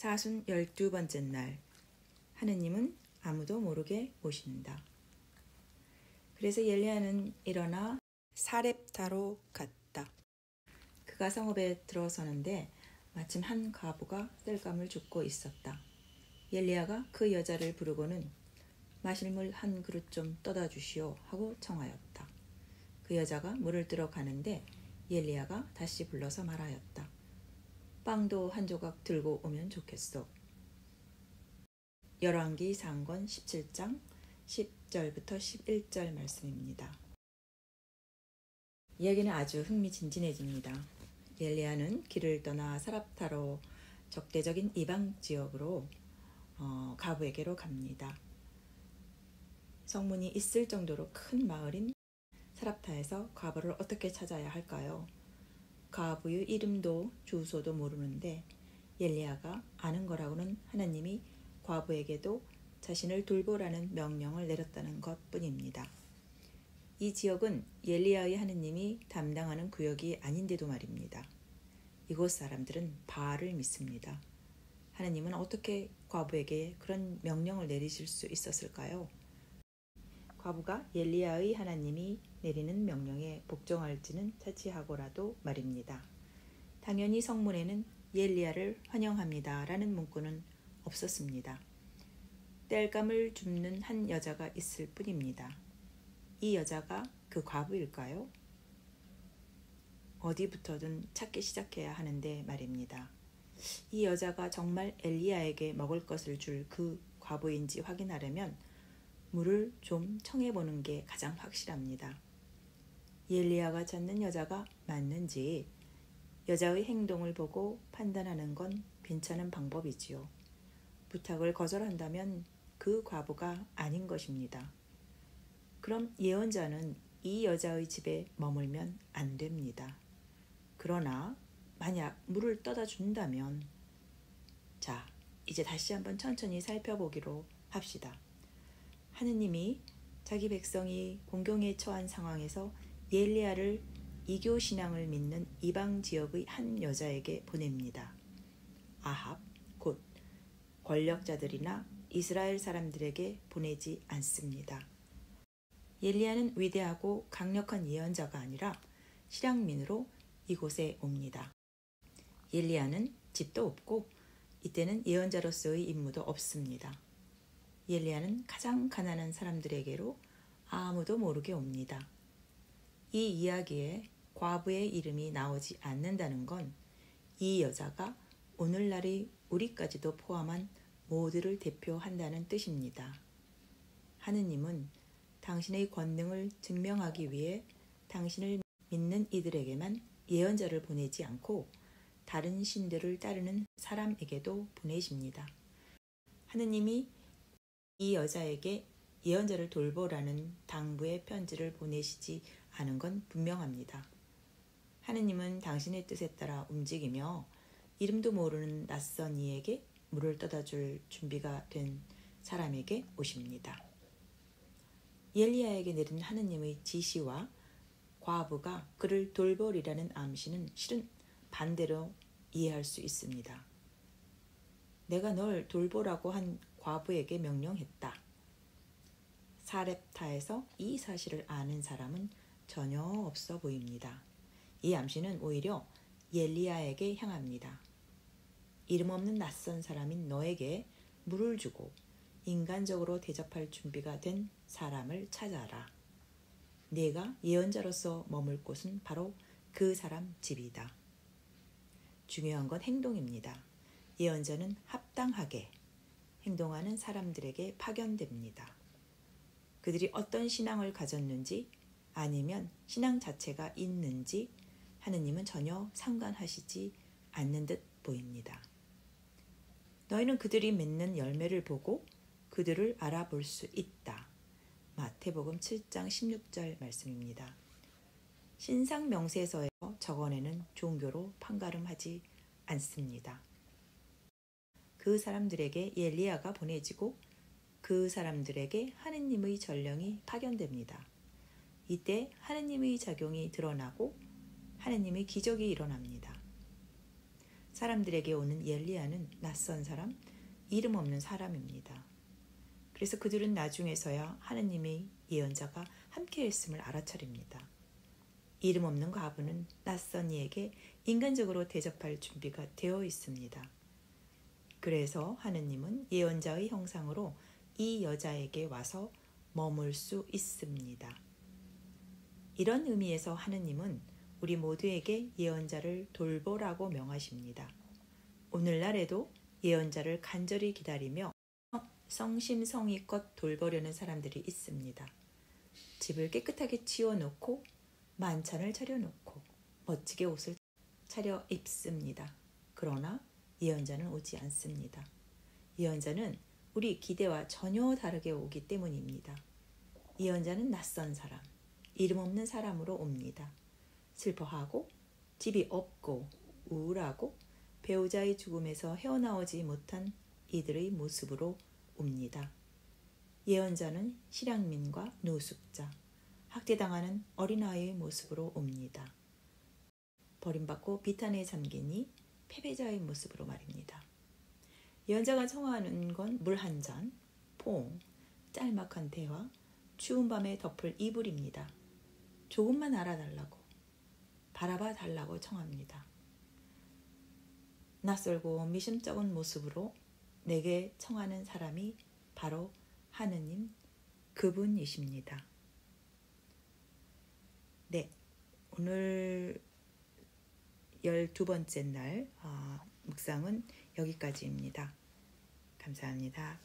사순 12번째 날, 하느님은 아무도 모르게 오신다. 그래서 엘리야는 일어나 사렙타로 갔다. 그가 성읍에 들어서는데 마침 한 과부가 땔감을 줍고 있었다. 엘리야가 그 여자를 부르고는 마실 물 한 그릇 좀 떠다 주시오 하고 청하였다. 그 여자가 물을 들어 가는데 엘리야가 다시 불러서 말하였다. 빵도 한 조각 들고 오면 좋겠소. 열왕기 상권 17장 10절부터 11절 말씀입니다. 이야기는 아주 흥미진진해집니다. 엘리야는 길을 떠나 사렙타로 적대적인 이방 지역으로 과부에게로 갑니다. 성문이 있을 정도로 큰 마을인 사렙타에서 과부를 어떻게 찾아야 할까요? 과부의 이름도 주소도 모르는데 엘리야가 아는 거라고는 하나님이 과부에게도 자신을 돌보라는 명령을 내렸다는 것뿐입니다. 이 지역은 엘리야의 하느님이 담당하는 구역이 아닌데도 말입니다. 이곳 사람들은 바알을 믿습니다. 하느님은 어떻게 과부에게 그런 명령을 내리실 수 있었을까요? 과부가 엘리야의 하나님이 내리는 명령에 복종할지는 차치하고라도 말입니다. 당연히 성문에는 엘리야를 환영합니다 라는 문구는 없었습니다. 땔감을 줍는 한 여자가 있을 뿐입니다. 이 여자가 그 과부일까요? 어디부터든 찾기 시작해야 하는데 말입니다. 이 여자가 정말 엘리야에게 먹을 것을 줄 그 과부인지 확인하려면 물을 좀 청해보는 게 가장 확실합니다. 엘리야가 찾는 여자가 맞는지 여자의 행동을 보고 판단하는 건 괜찮은 방법이지요. 부탁을 거절한다면 그 과부가 아닌 것입니다. 그럼 예언자는 이 여자의 집에 머물면 안 됩니다. 그러나 만약 물을 떠다 준다면 자, 이제 다시 한번 천천히 살펴보기로 합시다. 하느님이 자기 백성이 공경에 처한 상황에서 엘리야를 이교 신앙을 믿는 이방 지역의 한 여자에게 보냅니다. 아합, 곧 권력자들이나 이스라엘 사람들에게 보내지 않습니다. 엘리야는 위대하고 강력한 예언자가 아니라 실향민으로 이곳에 옵니다. 엘리야는 집도 없고 이때는 예언자로서의 임무도 없습니다. 엘리야는 가장 가난한 사람들에게로 아무도 모르게 옵니다. 이 이야기에 과부의 이름이 나오지 않는다는 건 이 여자가 오늘날의 우리까지도 포함한 모두를 대표한다는 뜻입니다. 하느님은 당신의 권능을 증명하기 위해 당신을 믿는 이들에게만 예언자를 보내지 않고 다른 신들을 따르는 사람에게도 보내십니다. 하느님이 이 여자에게 예언자를 돌보라는 당부의 편지를 보내시지 않은 건 분명합니다. 하느님은 당신의 뜻에 따라 움직이며 이름도 모르는 낯선 이에게 물을 떠다 줄 준비가 된 사람에게 오십니다. 엘리야에게 내린 하느님의 지시와 과부가 그를 돌보리라는 암시는 실은 반대로 이해할 수 있습니다. 내가 널 돌보라고 한 과부에게 명령했다. 사렙타에서 이 사실을 아는 사람은 전혀 없어 보입니다. 이 암시는 오히려 엘리야에게 향합니다. 이름 없는 낯선 사람인 너에게 물을 주고 인간적으로 대접할 준비가 된 사람을 찾아라. 네가 예언자로서 머물 곳은 바로 그 사람 집이다. 중요한 건 행동입니다. 예언자는 합당하게 행동하는 사람들에게 파견됩니다. 그들이 어떤 신앙을 가졌는지 아니면 신앙 자체가 있는지 하느님은 전혀 상관하시지 않는 듯 보입니다. 너희는 그들이 맺는 열매를 보고 그들을 알아볼 수 있다. 마태복음 7장 16절 말씀입니다. 신상 명세서에 적어내는 종교로 판가름하지 않습니다. 그 사람들에게 엘리야가 보내지고 그 사람들에게 하느님의 전령이 파견됩니다. 이때 하느님의 작용이 드러나고 하느님의 기적이 일어납니다. 사람들에게 오는 엘리야는 낯선 사람, 이름 없는 사람입니다. 그래서 그들은 나중에서야 하느님의 예언자가 함께했음을 알아차립니다. 이름 없는 과부는 낯선 이에게 인간적으로 대접할 준비가 되어 있습니다. 그래서 하느님은 예언자의 형상으로 이 여자에게 와서 머물 수 있습니다. 이런 의미에서 하느님은 우리 모두에게 예언자를 돌보라고 명하십니다. 오늘날에도 예언자를 간절히 기다리며 성심성의껏 돌보려는 사람들이 있습니다. 집을 깨끗하게 치워놓고 만찬을 차려놓고 멋지게 옷을 차려 입습니다. 그러나 예언자는 오지 않습니다. 예언자는 우리 기대와 전혀 다르게 오기 때문입니다. 예언자는 낯선 사람, 이름 없는 사람으로 옵니다. 슬퍼하고 집이 없고 우울하고 배우자의 죽음에서 헤어나오지 못한 이들의 모습으로 옵니다. 예언자는 실향민과 노숙자, 학대당하는 어린아이의 모습으로 옵니다. 버림받고 비탄에 잠긴 이 패배자의 모습으로 말입니다. 예언자가 청하는 건 물 한 잔, 포옹, 짤막한 대화, 추운 밤에 덮을 이불입니다. 조금만 알아달라고, 바라봐 달라고 청합니다. 낯설고 미심쩍은 모습으로 내게 청하는 사람이 바로 하느님 그분이십니다. 네, 오늘 12번째 날 묵상은 여기까지입니다. 감사합니다.